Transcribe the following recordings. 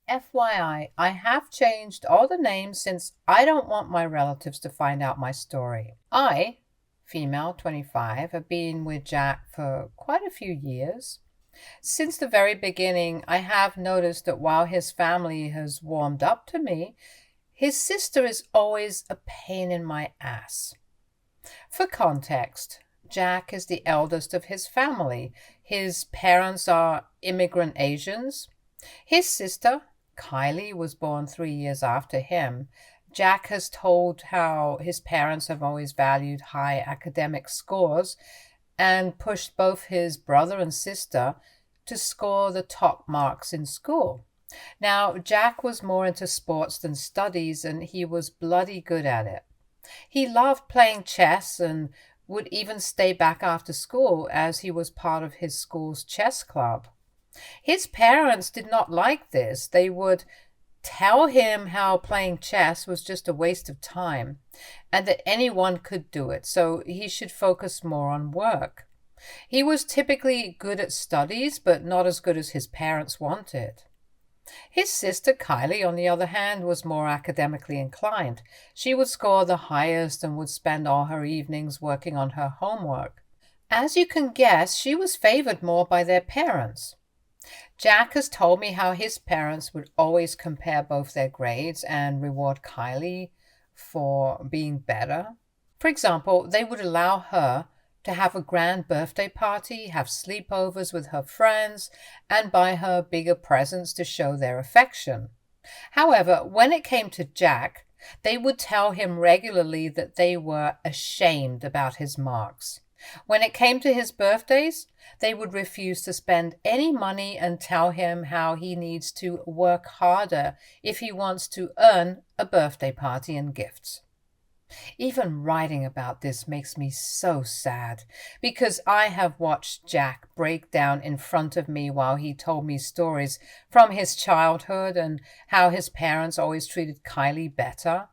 FYI, I have changed all the names since I don't want my relatives to find out my story. I, female 25, have been with Jack for quite a few years. Since the very beginning, I have noticed that while his family has warmed up to me, his sister is always a pain in my ass. For context, Jack is the eldest of his family. His parents are immigrant Asians. His sister, Kylie, was born 3 years after him. Jack has told how his parents have always valued high academic scores and pushed both his brother and sister to score the top marks in school. Now, Jack was more into sports than studies, and he was bloody good at it. He loved playing chess and would even stay back after school as he was part of his school's chess club. His parents did not like this. They would tell him how playing chess was just a waste of time and that anyone could do it, so he should focus more on work. He was typically good at studies, but not as good as his parents wanted. His sister Kylie, on the other hand, was more academically inclined. She would score the highest and would spend all her evenings working on her homework. As you can guess, she was favored more by their parents. Jack has told me how his parents would always compare both their grades and reward Kylie for being better. For example, they would allow her to have a grand birthday party, have sleepovers with her friends, and buy her bigger presents to show their affection. However, when it came to Jack, they would tell him regularly that they were ashamed about his marks. When it came to his birthdays, they would refuse to spend any money and tell him how he needs to work harder if he wants to earn a birthday party and gifts. Even writing about this makes me so sad, because I have watched Jack break down in front of me while he told me stories from his childhood and how his parents always treated Kylie better.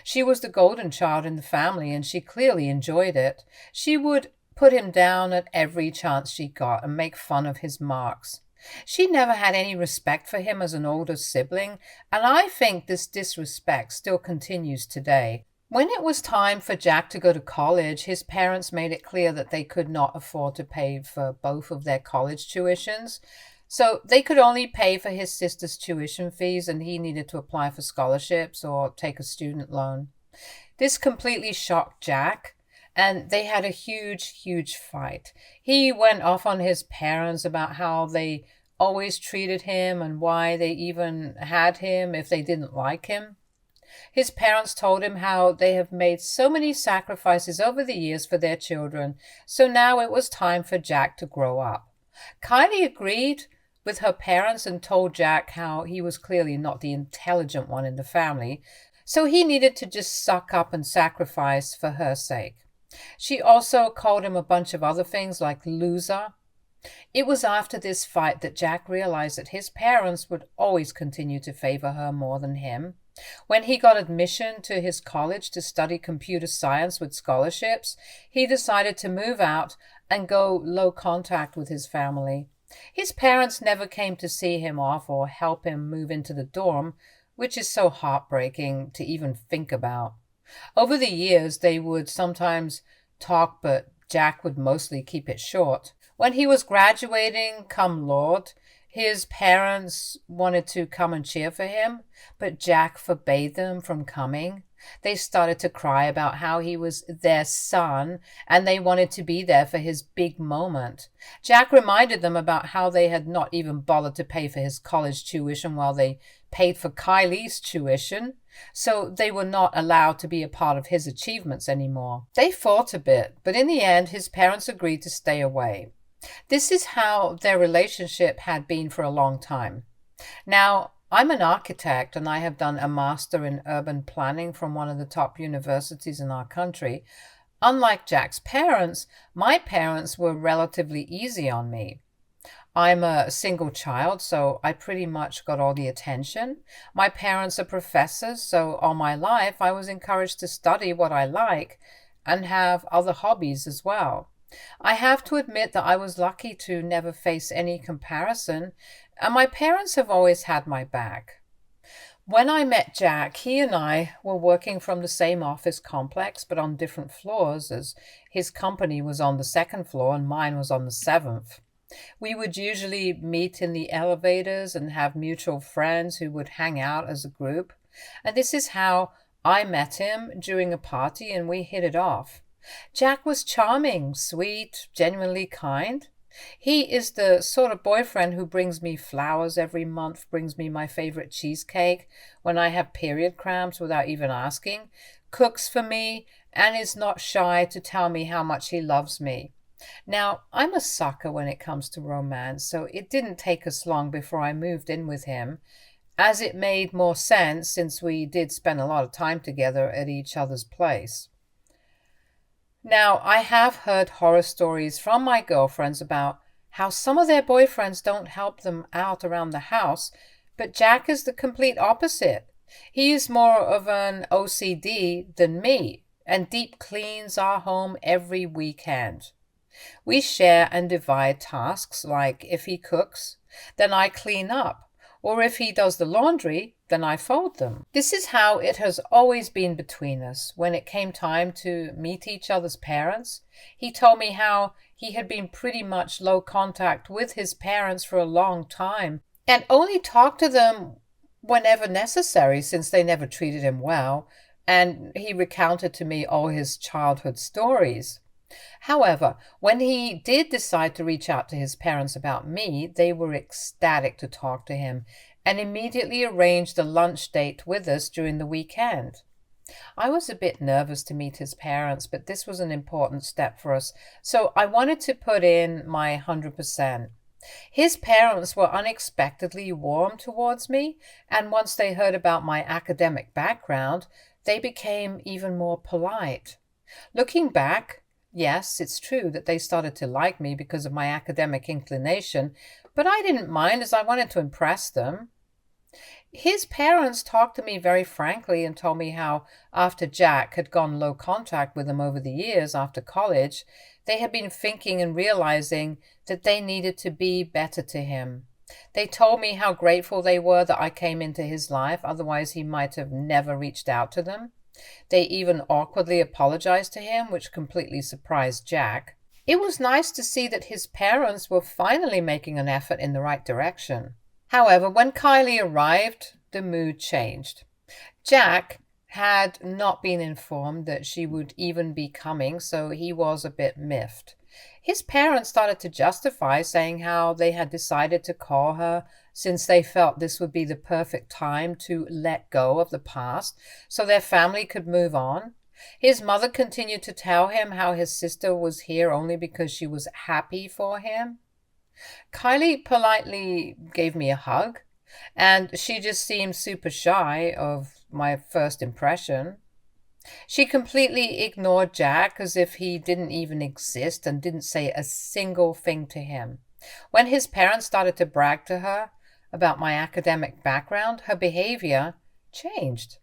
She was the golden child in the family, and she clearly enjoyed it. She would put him down at every chance she got and make fun of his marks. She never had any respect for him as an older sibling, and I think this disrespect still continues today. When it was time for Jack to go to college, his parents made it clear that they could not afford to pay for both of their college tuitions. So they could only pay for his sister's tuition fees, and he needed to apply for scholarships or take a student loan. This completely shocked Jack, and they had a huge fight. He went off on his parents about how they always treated him and why they even had him if they didn't like him. His parents told him how they have made so many sacrifices over the years for their children, so now it was time for Jack to grow up. Kylie agreed with her parents and told Jack how he was clearly not the intelligent one in the family, so he needed to just suck up and sacrifice for her sake. She also called him a bunch of other things like loser. It was after this fight that Jack realized that his parents would always continue to favor her more than him. When he got admission to his college to study computer science with scholarships, he decided to move out and go low contact with his family. His parents never came to see him off or help him move into the dorm, which is so heartbreaking to even think about. Over the years, they would sometimes talk, but Jack would mostly keep it short. When he was graduating, come Lord, his parents wanted to come and cheer for him, but Jack forbade them from coming. They started to cry about how he was their son and they wanted to be there for his big moment. Jack reminded them about how they had not even bothered to pay for his college tuition while they paid for Kylie's tuition, so they were not allowed to be a part of his achievements anymore. They fought a bit, but in the end his parents agreed to stay away. This is how their relationship had been for a long time. Now, I'm an architect and I have done a master in urban planning from one of the top universities in our country. Unlike Jack's parents, my parents were relatively easy on me. I'm a single child, so I pretty much got all the attention. My parents are professors, so all my life I was encouraged to study what I like and have other hobbies as well. I have to admit that I was lucky to never face any comparison, and my parents have always had my back. When I met Jack, he and I were working from the same office complex, but on different floors, as his company was on the second floor and mine was on the seventh. We would usually meet in the elevators and have mutual friends who would hang out as a group. And this is how I met him during a party and we hit it off. Jack was charming, sweet, genuinely kind. He is the sort of boyfriend who brings me flowers every month, brings me my favorite cheesecake when I have period cramps without even asking, cooks for me, and is not shy to tell me how much he loves me. Now, I'm a sucker when it comes to romance, so it didn't take us long before I moved in with him, as it made more sense since we did spend a lot of time together at each other's place. Now, I have heard horror stories from my girlfriends about how some of their boyfriends don't help them out around the house, but Jack is the complete opposite. He is more of an OCD than me and deep cleans our home every weekend. We share and divide tasks, like if he cooks, then I clean up, or if he does the laundry, then I fold them. This is how it has always been between us. When it came time to meet each other's parents, he told me how he had been pretty much low contact with his parents for a long time and only talked to them whenever necessary since they never treated him well, and he recounted to me all his childhood stories. However, when he did decide to reach out to his parents about me, they were ecstatic to talk to him and immediately arranged a lunch date with us during the weekend. I was a bit nervous to meet his parents, but this was an important step for us, so I wanted to put in my 100%. His parents were unexpectedly warm towards me, and once they heard about my academic background, they became even more polite. Looking back, yes, it's true that they started to like me because of my academic inclination, but I didn't mind as I wanted to impress them. His parents talked to me very frankly and told me how, after Jack had gone low contact with them over the years after college, they had been thinking and realizing that they needed to be better to him. They told me how grateful they were that I came into his life, otherwise he might have never reached out to them. They even awkwardly apologized to him, which completely surprised Jack. It was nice to see that his parents were finally making an effort in the right direction. However, when Kylie arrived, the mood changed. Jack had not been informed that she would even be coming, so he was a bit miffed. His parents started to justify, saying how they had decided to call her since they felt this would be the perfect time to let go of the past so their family could move on. His mother continued to tell him how his sister was here only because she was happy for him. Kylie politely gave me a hug, and she just seemed super shy of my first impression. She completely ignored Jack as if he didn't even exist and didn't say a single thing to him. When his parents started to brag to her about my academic background, her behavior changed.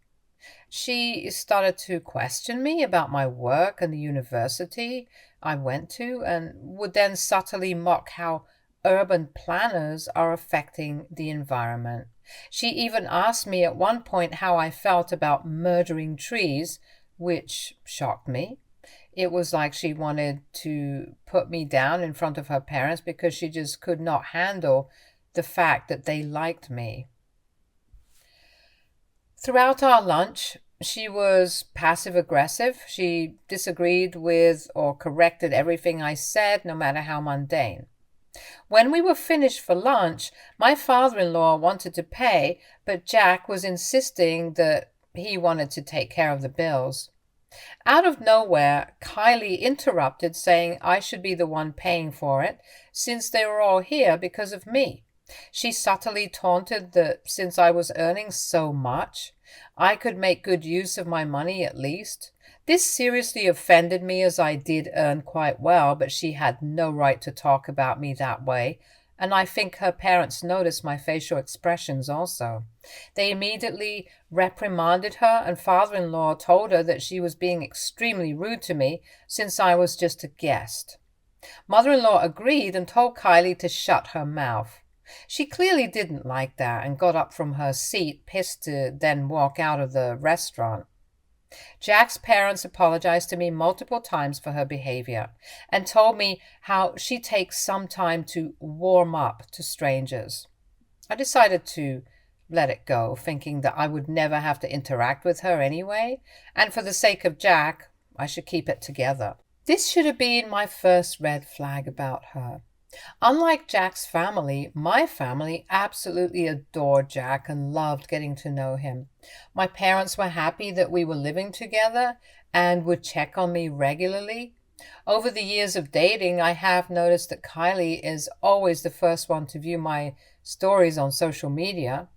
She started to question me about my work and the university I went to, and would then subtly mock how urban planners are affecting the environment. She even asked me at one point how I felt about murdering trees, which shocked me. It was like she wanted to put me down in front of her parents because she just could not handle the fact that they liked me. Throughout our lunch, she was passive aggressive. She disagreed with or corrected everything I said, no matter how mundane. When we were finished for lunch, my father-in-law wanted to pay, but Jack was insisting that he wanted to take care of the bills. Out of nowhere, Kylie interrupted, saying I should be the one paying for it, since they were all here because of me. She subtly taunted that since I was earning so much, I could make good use of my money at least. This seriously offended me as I did earn quite well, but she had no right to talk about me that way, and I think her parents noticed my facial expressions also. They immediately reprimanded her, and father-in-law told her that she was being extremely rude to me since I was just a guest. Mother-in-law agreed and told Kylie to shut her mouth. She clearly didn't like that and got up from her seat, pissed to then walk out of the restaurant. Jack's parents apologized to me multiple times for her behavior and told me how she takes some time to warm up to strangers. I decided to let it go, thinking that I would never have to interact with her anyway, and for the sake of Jack, I should keep it together. This should have been my first red flag about her. Unlike Jack's family, my family absolutely adored Jack and loved getting to know him. My parents were happy that we were living together and would check on me regularly. Over the years of dating, I have noticed that Kylie is always the first one to view my stories on social media.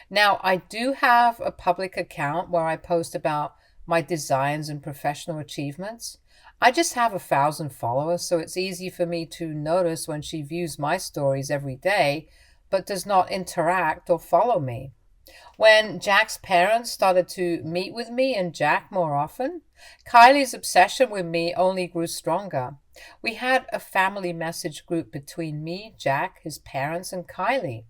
Now, I do have a public account where I post about my designs and professional achievements. I just have 1,000 followers, so it's easy for me to notice when she views my stories every day, but does not interact or follow me. When Jack's parents started to meet with me and Jack more often, Kylie's obsession with me only grew stronger. We had a family message group between me, Jack, his parents, and Kylie.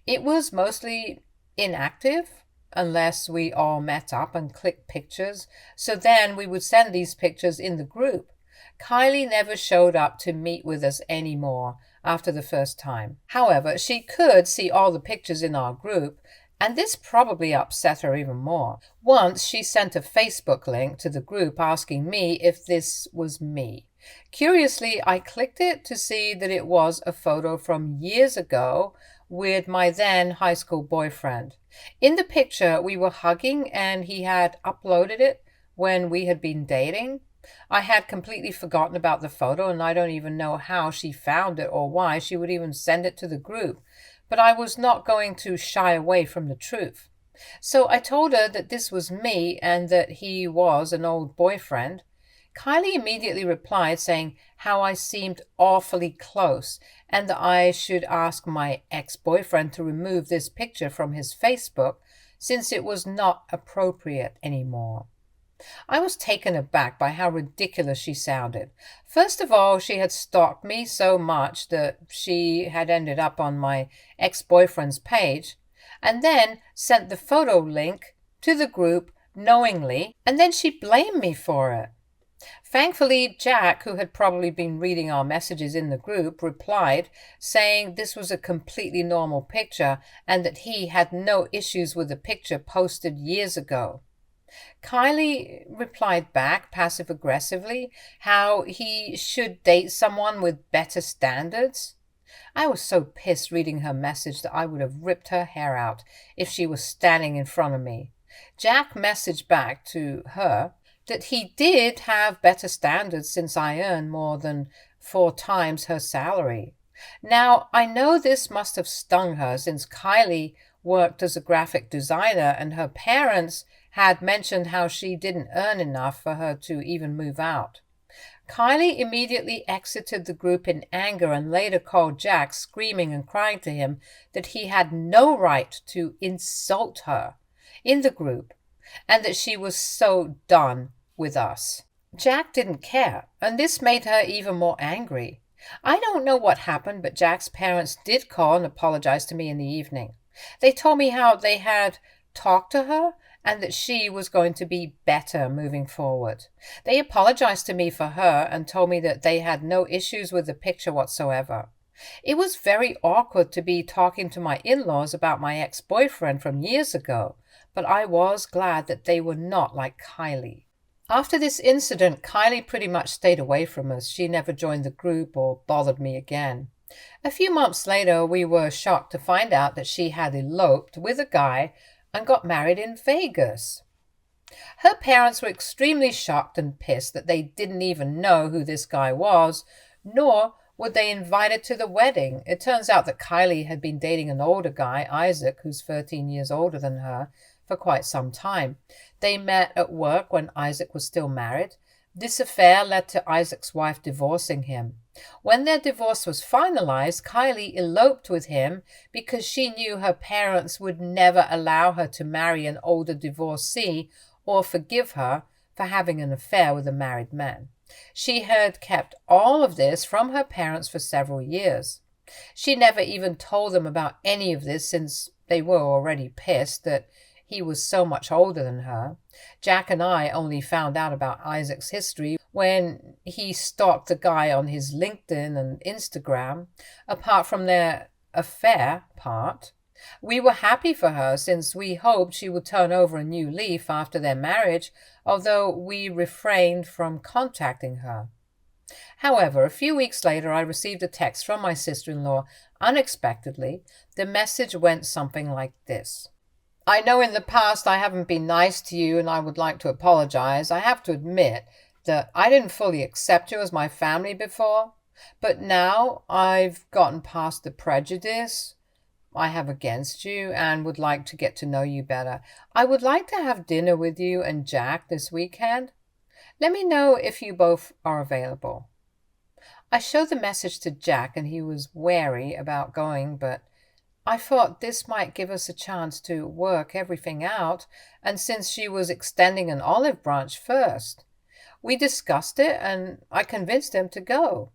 It was mostly inactive unless we all met up and clicked pictures, so then we would send these pictures in the group. Kylie never showed up to meet with us anymore after the first time. However, she could see all the pictures in our group, and this probably upset her even more. Once she sent a Facebook link to the group asking me if this was me. Curiously, I clicked it to see that it was a photo from years ago with my then high school boyfriend. In the picture, we were hugging and he had uploaded it when we had been dating. I had completely forgotten about the photo and I don't even know how she found it or why she would even send it to the group. But I was not going to shy away from the truth. So I told her that this was me and that he was an old boyfriend. Kylie immediately replied saying how I seemed awfully close and that I should ask my ex-boyfriend to remove this picture from his Facebook since it was not appropriate anymore. I was taken aback by how ridiculous she sounded. First of all, she had stalked me so much that she had ended up on my ex-boyfriend's page, and then sent the photo link to the group knowingly, and then she blamed me for it. Thankfully, Jack, who had probably been reading our messages in the group, replied, saying this was a completely normal picture and that he had no issues with the picture posted years ago. Kylie replied back passive-aggressively how he should date someone with better standards. I was so pissed reading her message that I would have ripped her hair out if she was standing in front of me. Jack messaged back to her that he did have better standards since I earned more than 4 times her salary. Now, I know this must have stung her since Kylie worked as a graphic designer and her parents had mentioned how she didn't earn enough for her to even move out. Kylie immediately exited the group in anger and later called Jack, screaming and crying to him that he had no right to insult her in the group and that she was so done with us. Jack didn't care, and this made her even more angry. I don't know what happened, but Jack's parents did call and apologize to me in the evening. They told me how they had talked to her and that she was going to be better moving forward. They apologized to me for her and told me that they had no issues with the picture whatsoever. It was very awkward to be talking to my in-laws about my ex-boyfriend from years ago, but I was glad that they were not like Kylie. After this incident, Kylie pretty much stayed away from us. She never joined the group or bothered me again. A few months later, we were shocked to find out that she had eloped with a guy and got married in Vegas. Her parents were extremely shocked and pissed that they didn't even know who this guy was, nor would they invite her to the wedding. It turns out that Kylie had been dating an older guy, Isaac, who's 13 years older than her, for quite some time. They met at work when Isaac was still married. This affair led to Isaac's wife divorcing him. When their divorce was finalized, Kylie eloped with him because she knew her parents would never allow her to marry an older divorcee or forgive her for having an affair with a married man. She had kept all of this from her parents for several years. She never even told them about any of this since they were already pissed that he was so much older than her. Jack and I only found out about Isaac's history when he stalked the guy on his LinkedIn and Instagram. Apart from their affair part, we were happy for her since we hoped she would turn over a new leaf after their marriage, although we refrained from contacting her. However, a few weeks later, I received a text from my sister-in-law unexpectedly. The message went something like this. I know in the past I haven't been nice to you and I would like to apologize. I have to admit that I didn't fully accept you as my family before, but now I've gotten past the prejudice I have against you and would like to get to know you better. I would like to have dinner with you and Jack this weekend. Let me know if you both are available. I showed the message to Jack and he was wary about going, but I thought this might give us a chance to work everything out, and since she was extending an olive branch first, we discussed it and I convinced him to go.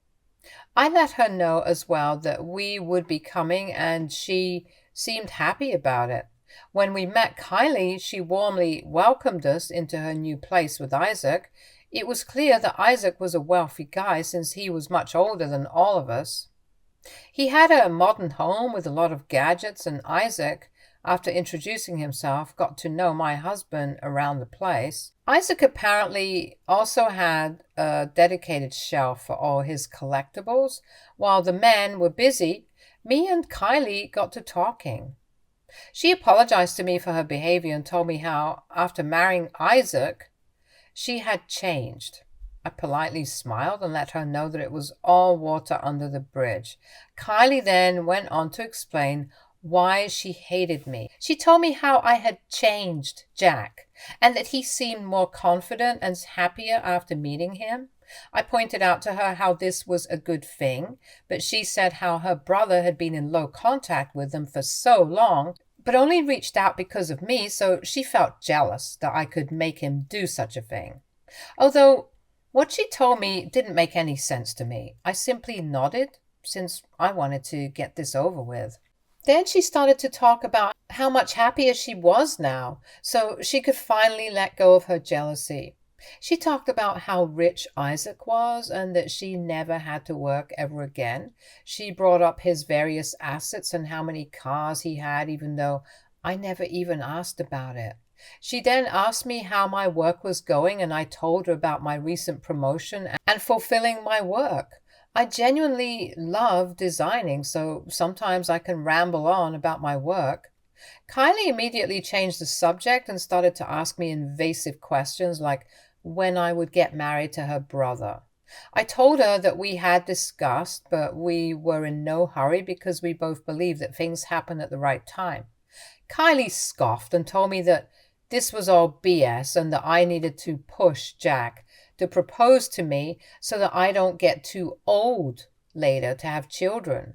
I let her know as well that we would be coming and she seemed happy about it. When we met Kylie, she warmly welcomed us into her new place with Isaac. It was clear that Isaac was a wealthy guy since he was much older than all of us. He had a modern home with a lot of gadgets, and Isaac, after introducing himself, got to know my husband around the place. Isaac apparently also had a dedicated shelf for all his collectibles. While the men were busy, me and Kylie got to talking. She apologized to me for her behavior and told me how, after marrying Isaac, she had changed. I politely smiled and let her know that it was all water under the bridge. Kylie then went on to explain why she hated me. She told me how I had changed Jack and that he seemed more confident and happier after meeting him. I pointed out to her how this was a good thing, but she said how her brother had been in low contact with them for so long, but only reached out because of me, so she felt jealous that I could make him do such a thing. Although what she told me didn't make any sense to me. I simply nodded, since I wanted to get this over with. Then she started to talk about how much happier she was now, so she could finally let go of her jealousy. She talked about how rich Isaac was and that she never had to work ever again. She brought up his various assets and how many cars he had, even though I never even asked about it. She then asked me how my work was going, and I told her about my recent promotion and fulfilling my work. I genuinely love designing, so sometimes I can ramble on about my work. Kylie immediately changed the subject and started to ask me invasive questions like when I would get married to her brother. I told her that we had discussed, but we were in no hurry because we both believed that things happen at the right time. Kylie scoffed and told me that this was all BS and that I needed to push Jack to propose to me so that I don't get too old later to have children.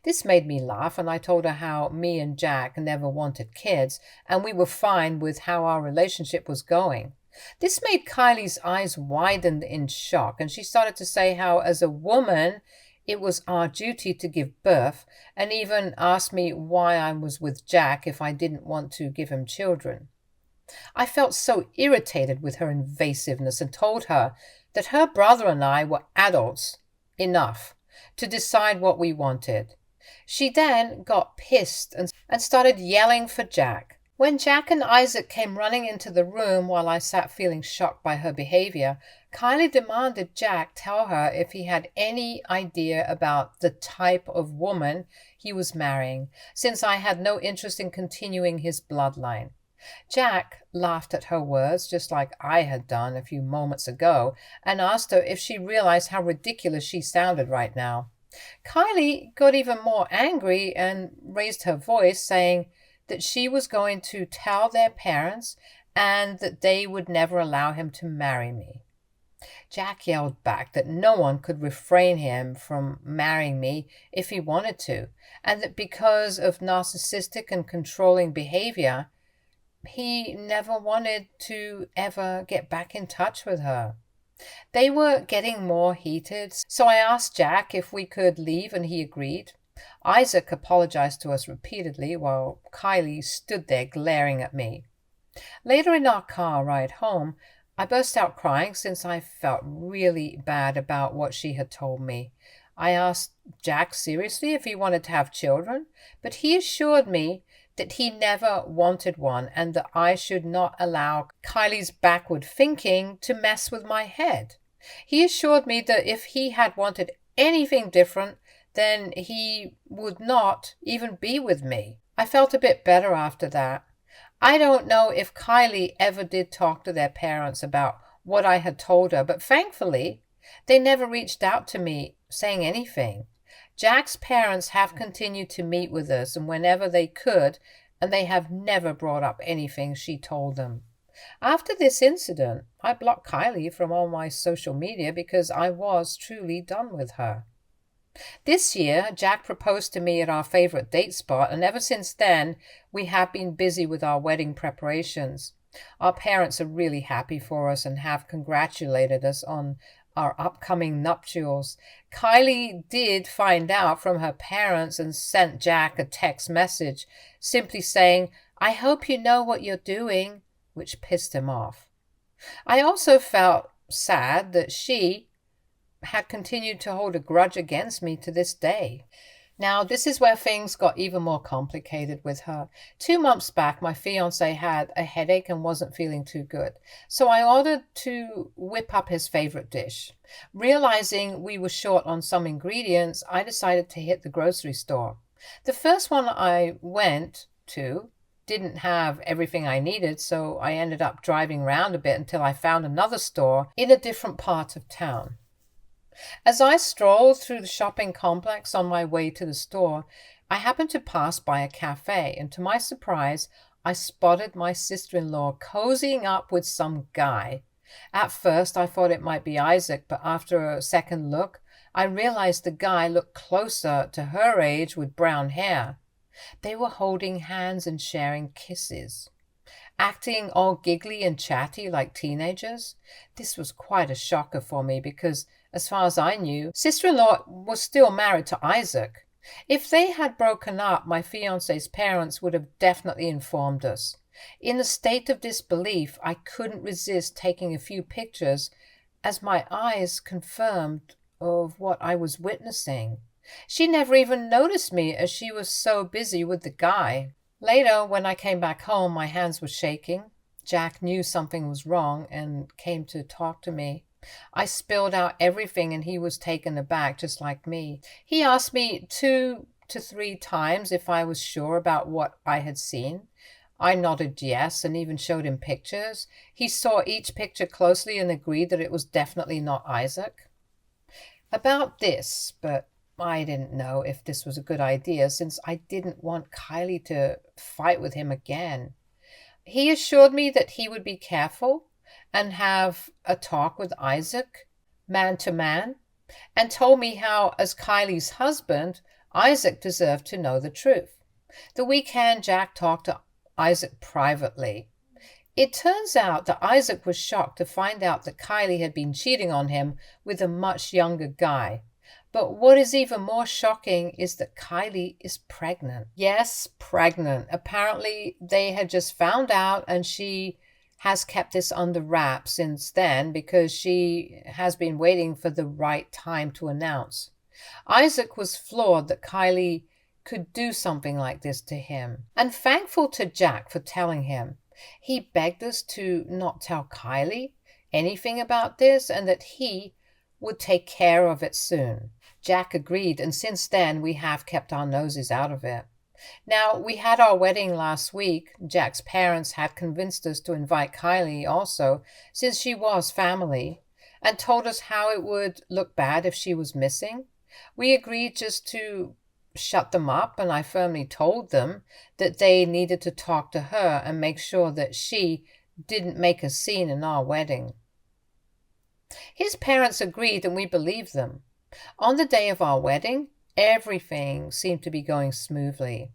This made me laugh, and I told her how me and Jack never wanted kids and we were fine with how our relationship was going. This made Kylie's eyes widen in shock, and she started to say how, as a woman, it was our duty to give birth, and even asked me why I was with Jack if I didn't want to give him children. I felt so irritated with her invasiveness and told her that her brother and I were adults enough to decide what we wanted. She then got pissed and started yelling for Jack. When Jack and Isaac came running into the room while I sat feeling shocked by her behavior, Kylie demanded Jack tell her if he had any idea about the type of woman he was marrying, since I had no interest in continuing his bloodline. Jack laughed at her words, just like I had done a few moments ago, and asked her if she realized how ridiculous she sounded right now. Kylie got even more angry and raised her voice, saying that she was going to tell their parents and that they would never allow him to marry me. Jack yelled back that no one could refrain him from marrying me if he wanted to, and that because of narcissistic and controlling behavior, he never wanted to ever get back in touch with her. They were getting more heated, so I asked Jack if we could leave and he agreed. Isaac apologized to us repeatedly while Kylie stood there glaring at me. Later in our car ride home, I burst out crying since I felt really bad about what she had told me. I asked Jack seriously if he wanted to have children, but he assured me that he never wanted one and that I should not allow Kylie's backward thinking to mess with my head. He assured me that if he had wanted anything different, then he would not even be with me. I felt a bit better after that. I don't know if Kylie ever did talk to their parents about what I had told her, but thankfully, they never reached out to me saying anything. Jack's parents have continued to meet with us and whenever they could, and they have never brought up anything she told them. After this incident, I blocked Kylie from all my social media because I was truly done with her. This year, Jack proposed to me at our favorite date spot, and ever since then, we have been busy with our wedding preparations. Our parents are really happy for us and have congratulated us on our upcoming nuptials. Kylie did find out from her parents and sent Jack a text message simply saying, "I hope you know what you're doing," which pissed him off. I also felt sad that she had continued to hold a grudge against me to this day. Now, this is where things got even more complicated with her. 2 months back, my fiancé had a headache and wasn't feeling too good. So I ordered to whip up his favorite dish. Realizing we were short on some ingredients, I decided to hit the grocery store. The first one I went to didn't have everything I needed, so I ended up driving around a bit until I found another store in a different part of town. As I strolled through the shopping complex on my way to the store, I happened to pass by a cafe, and to my surprise, I spotted my sister-in-law cozying up with some guy. At first, I thought it might be Isaac, but after a second look, I realized the guy looked closer to her age with brown hair. They were holding hands and sharing kisses, acting all giggly and chatty like teenagers. This was quite a shocker for me because, as far as I knew, sister-in-law was still married to Isaac. If they had broken up, my fiancé's parents would have definitely informed us. In a state of disbelief, I couldn't resist taking a few pictures as my eyes confirmed of what I was witnessing. She never even noticed me as she was so busy with the guy. Later, when I came back home, my hands were shaking. Jack knew something was wrong and came to talk to me. I spilled out everything and he was taken aback just like me. He asked me 2 to 3 times if I was sure about what I had seen. I nodded yes and even showed him pictures. He saw each picture closely and agreed that it was definitely not Isaac. About this, but I didn't know if this was a good idea since I didn't want Kylie to fight with him again. He assured me that he would be careful and have a talk with Isaac, man to man, and told me how, as Kylie's husband, Isaac deserved to know the truth. The weekend, Jack talked to Isaac privately. It turns out that Isaac was shocked to find out that Kylie had been cheating on him with a much younger guy. But what is even more shocking is that Kylie is pregnant. Yes, pregnant. Apparently, they had just found out and she has kept this under wraps since then because she has been waiting for the right time to announce. Isaac was floored that Kylie could do something like this to him and thankful to Jack for telling him. He begged us to not tell Kylie anything about this and that he would take care of it soon. Jack agreed, and since then we have kept our noses out of it. Now, we had our wedding last week. Jack's parents had convinced us to invite Kylie also, since she was family, and told us how it would look bad if she was missing. We agreed just to shut them up, and I firmly told them that they needed to talk to her and make sure that she didn't make a scene in our wedding. His parents agreed, and we believed them. On the day of our wedding, everything seemed to be going smoothly.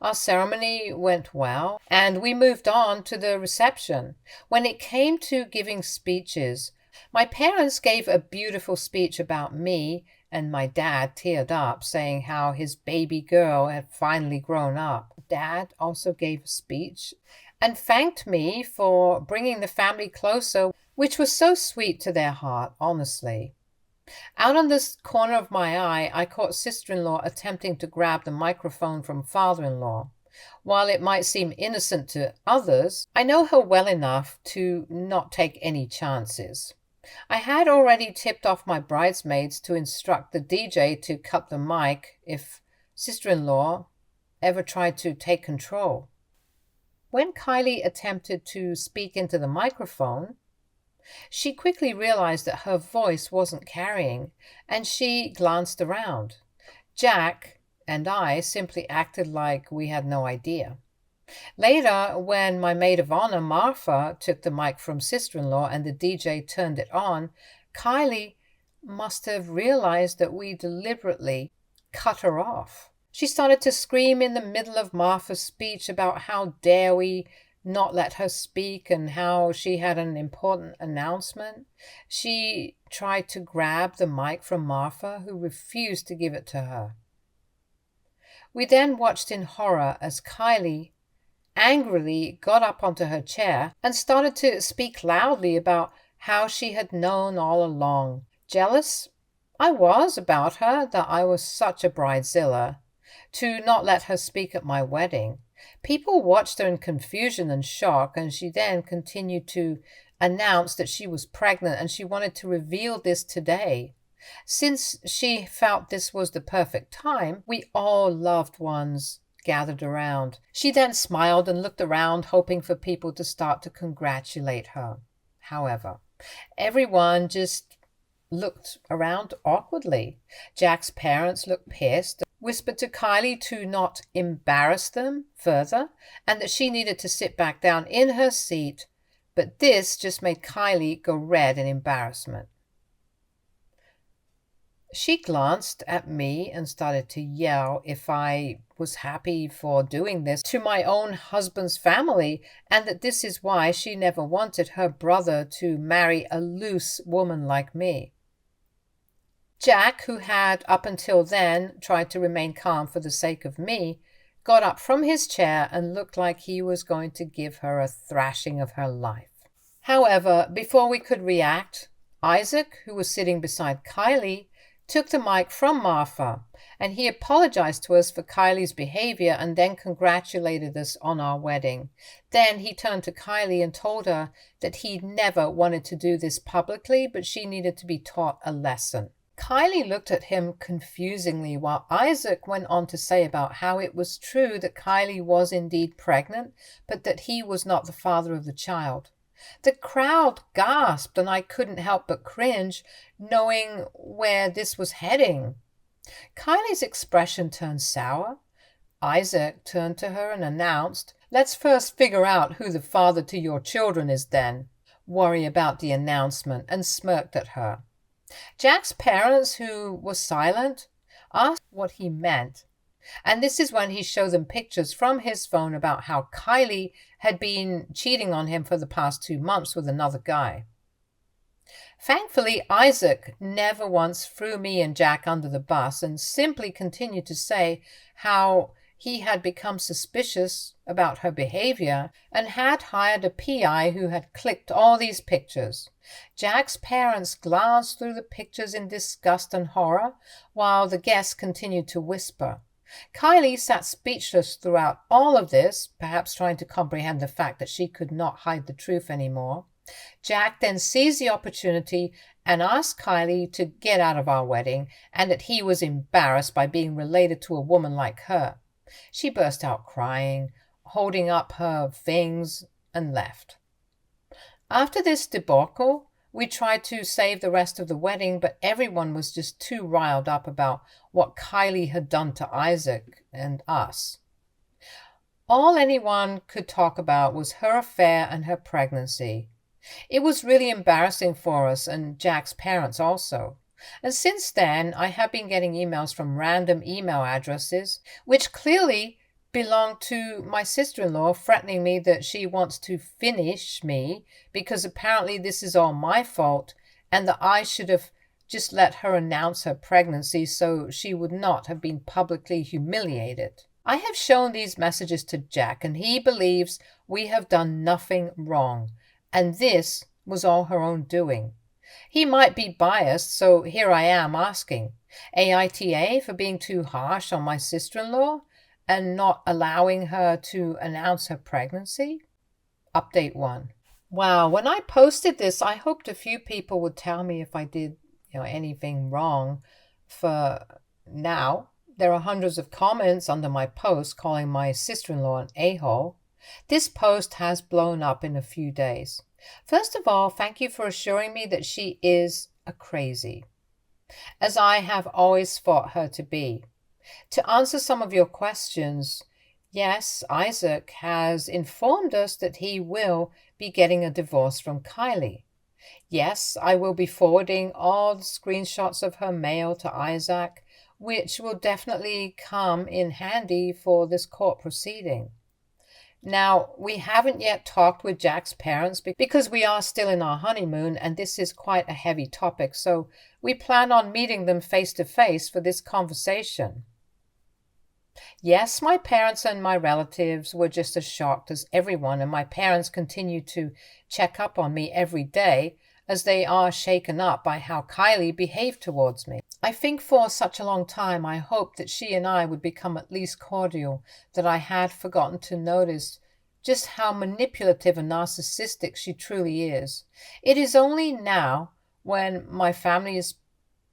Our ceremony went well, and we moved on to the reception. When it came to giving speeches, my parents gave a beautiful speech about me and my dad teared up, saying how his baby girl had finally grown up. Dad also gave a speech and thanked me for bringing the family closer, which was so sweet to their heart, honestly. Out on this corner of my eye, I caught sister-in-law attempting to grab the microphone from father-in-law. While it might seem innocent to others, I know her well enough to not take any chances. I had already tipped off my bridesmaids to instruct the DJ to cut the mic if sister-in-law ever tried to take control. When Kylie attempted to speak into the microphone, she quickly realized that her voice wasn't carrying, and she glanced around. Jack and I simply acted like we had no idea. Later, when my maid of honor, Martha, took the mic from sister-in-law and the DJ turned it on, Kylie must have realized that we deliberately cut her off. She started to scream in the middle of Martha's speech about how dare we not let her speak and how she had an important announcement. She tried to grab the mic from Martha, who refused to give it to her. We then watched in horror as Kylie angrily got up onto her chair and started to speak loudly about how she had known all along. Jealous I was about her that I was such a bridezilla to not let her speak at my wedding. People watched her in confusion and shock, and she then continued to announce that she was pregnant and she wanted to reveal this today. Since she felt this was the perfect time, we all loved ones gathered around. She then smiled and looked around, hoping for people to start to congratulate her. However, everyone just looked around awkwardly. Jack's parents looked pissed, whispered to Kylie to not embarrass them further, and that she needed to sit back down in her seat, but this just made Kylie go red in embarrassment. She glanced at me and started to yell if I was happy for doing this to my own husband's family, and that this is why she never wanted her brother to marry a loose woman like me. Jack, who had up until then tried to remain calm for the sake of me, got up from his chair and looked like he was going to give her a thrashing of her life. However, before we could react, Isaac, who was sitting beside Kylie, took the mic from Martha, and he apologized to us for Kylie's behavior and then congratulated us on our wedding. Then he turned to Kylie and told her that he never wanted to do this publicly, but she needed to be taught a lesson. Kylie looked at him confusingly while Isaac went on to say about how it was true that Kylie was indeed pregnant, but that he was not the father of the child. The crowd gasped, and I couldn't help but cringe, knowing where this was heading. Kylie's expression turned sour. Isaac turned to her and announced, "Let's first figure out who the father to your children is then." Worry about the announcement, and smirked at her. Jack's parents, who were silent, asked what he meant, and this is when he showed them pictures from his phone about how Kylie had been cheating on him for the past 2 months with another guy. Thankfully, Isaac never once threw me and Jack under the bus and simply continued to say how he had become suspicious about her behavior and had hired a PI who had clicked all these pictures. Jack's parents glanced through the pictures in disgust and horror, while the guests continued to whisper. Kylie sat speechless throughout all of this, perhaps trying to comprehend the fact that she could not hide the truth anymore. Jack then seized the opportunity and asked Kylie to get out of our wedding, and that he was embarrassed by being related to a woman like her. She burst out crying, holding up her things, and left. After this debacle, we tried to save the rest of the wedding, but everyone was just too riled up about what Kylie had done to Isaac and us. All anyone could talk about was her affair and her pregnancy. It was really embarrassing for us and Jack's parents also. And since then, I have been getting emails from random email addresses, which clearly belong to my sister-in-law, threatening me that she wants to finish me because apparently this is all my fault and that I should have just let her announce her pregnancy so she would not have been publicly humiliated. I have shown these messages to Jack, and he believes we have done nothing wrong, and this was all her own doing. He might be biased, so here I am asking, AITA for being too harsh on my sister-in-law and not allowing her to announce her pregnancy? Update 1. Wow, when I posted this, I hoped a few people would tell me if I did, anything wrong. For now, there are hundreds of comments under my post calling my sister-in-law an a-hole. This post has blown up in a few days. First of all, thank you for assuring me that she is a crazy, as I have always thought her to be. To answer some of your questions, yes, Isaac has informed us that he will be getting a divorce from Kylie. Yes, I will be forwarding all the screenshots of her mail to Isaac, which will definitely come in handy for this court proceeding. Now, we haven't yet talked with Jack's parents because we are still in our honeymoon and this is quite a heavy topic, so we plan on meeting them face to face for this conversation. Yes, my parents and my relatives were just as shocked as everyone, and my parents continue to check up on me every day as they are shaken up by how Kylie behaved towards me. I think for such a long time I hoped that she and I would become at least cordial, that I had forgotten to notice just how manipulative and narcissistic she truly is. It is only now, when my family is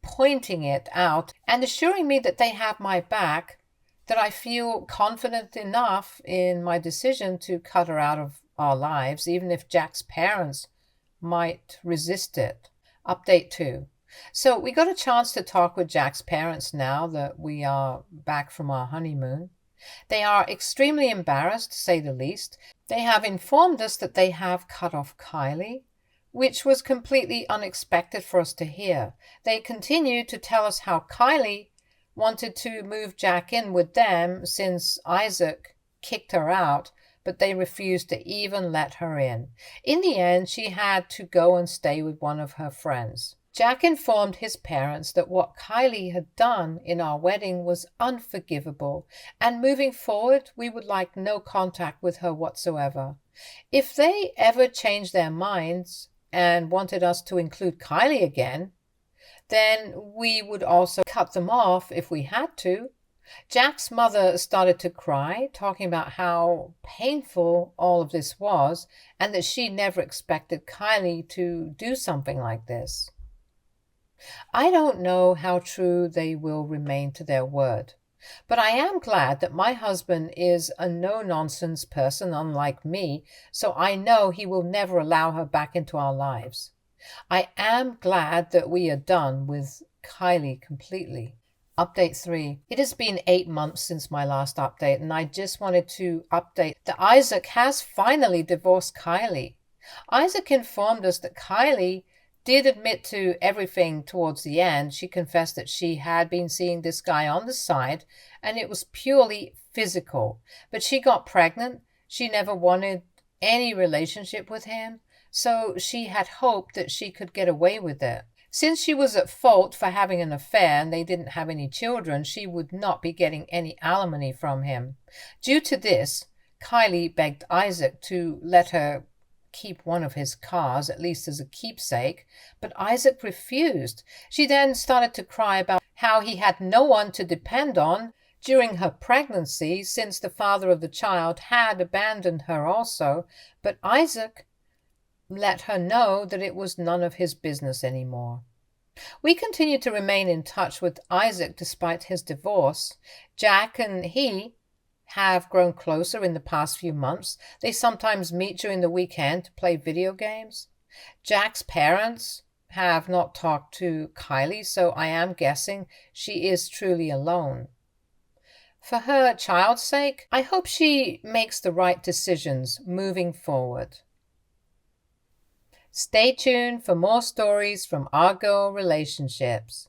pointing it out and assuring me that they have my back, that I feel confident enough in my decision to cut her out of our lives, even if Jack's parents might resist it. Update 2. So we got a chance to talk with Jack's parents now that we are back from our honeymoon. They are extremely embarrassed, to say the least. They have informed us that they have cut off Kylie, which was completely unexpected for us to hear. They continue to tell us how Kylie wanted to move Jack in with them since Isaac kicked her out, but they refused to even let her in. In the end, she had to go and stay with one of her friends. Jack informed his parents that what Kylie had done in our wedding was unforgivable, and moving forward, we would like no contact with her whatsoever. If they ever changed their minds and wanted us to include Kylie again, then we would also cut them off if we had to. Jack's mother started to cry, talking about how painful all of this was and that she never expected Kylie to do something like this. I don't know how true they will remain to their word, but I am glad that my husband is a no-nonsense person unlike me, so I know he will never allow her back into our lives. I am glad that we are done with Kylie completely. Update 3. It has been 8 months since my last update, and I just wanted to update that Isaac has finally divorced Kylie. Isaac informed us that Kylie did admit to everything towards the end. She confessed that she had been seeing this guy on the side, and it was purely physical. But she got pregnant. She never wanted any relationship with him, so she had hoped that she could get away with it. Since she was at fault for having an affair and they didn't have any children, she would not be getting any alimony from him. Due to this, Kylie begged Isaac to let her keep one of his cars, at least as a keepsake, but Isaac refused. She then started to cry about how he had no one to depend on during her pregnancy, since the father of the child had abandoned her also, but Isaac let her know that it was none of his business anymore. We continue to remain in touch with Isaac despite his divorce. Jack and he have grown closer in the past few months. They sometimes meet during the weekend to play video games. Jack's parents have not talked to Kylie, so I am guessing she is truly alone. For her child's sake, I hope she makes the right decisions moving forward. Stay tuned for more stories from our girl relationships.